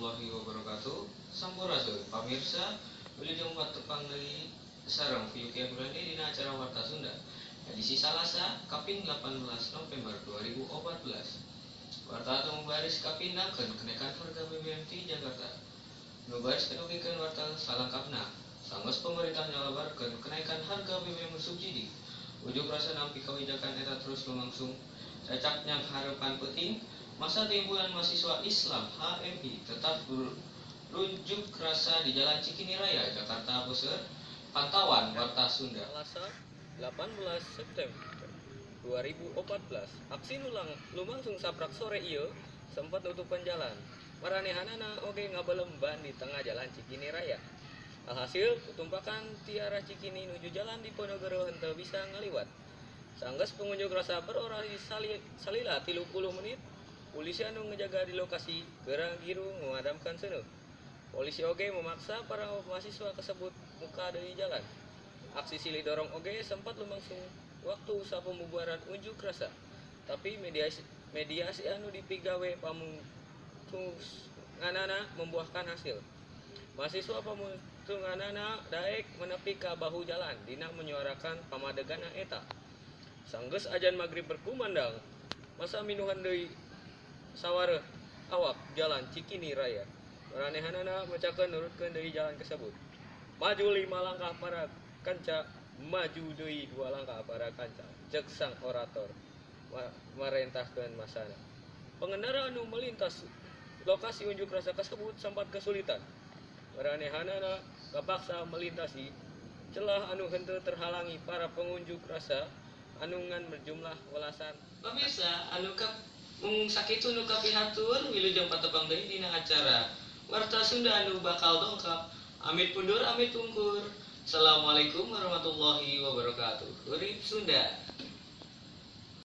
warahmatullahi wabarakatuh. Sampurasun pamirsa, wilujeng tepang dari sareng Fiyuki Abrani dina acara Warta Sunda. Edisi Salasa, Kapin 18 November 2014. Warta atau membaris kapindakeun kenaikan harga BBM di Jakarta. Nubaris kenugikeun warta salangkapna. Sanggeus pemerintah nyalabarkeun kenaikan harga BBM subsidi. Ujuk rasa nampi kawijakan eta terus lumangsung. Cacaknya harapan penting. Masa timbulan mahasiswa Islam HMI tetap berunjuk rasa di Jalan Cikini Raya, Jakarta Pusat. Pantauan Warta Sunda. Selasa 18 September 2014. Aksi lumangsung saprak sore ieu sempat nutupan jalan. Maranehanana oge ngabelem ban di tengah Jalan Cikini Raya. Alhasil tutumpakan tiara Cikini nuju jalan di Ponorogo henteu bisa ngaliwat. Sanggeus pengunjuk rasa berorasi salila 30 menit. Polisi anu ngejaga di lokasi gerang giru memadamkan seuneu. Polisi oge memaksa para mahasiswa tersebut muka dari jalan. Aksi silih dorong oge sempat lumangsung waktu usaha pembubaran unjuk rasa. Tapi mediasi anu dipigawe pamutunganana membuahkan hasil. Mahasiswa pamutunganana daek menepi ka bahu jalan dina menyuarakan pamadegana eta. Sanggeus ajan magrib berkumandang, masa minuhan deui sawareh awak Jalan Cikini Raya. Maranehanana mecakeun nurutkeun deui jalan tersebut. Maju 5 langkah para kanca, maju deui 2 langkah para kanca. Cek sang orator marentahkeun masana. Pengendara anu melintas lokasi unjuk rasa tersebut sempat kesulitan. Maranehanana kapaksa melintasi celah anu henteu terhalangi para pengunjuk rasa anu ngan berjumlah welasan. Pemirsa anu sakitu nu kapihatur wilujeng patepang deui dina acara Warta Sunda anu bakal dongkap. Amit pundur amit tungkur. Assalamualaikum warahmatullahi wabarakatuh. Urip Sunda.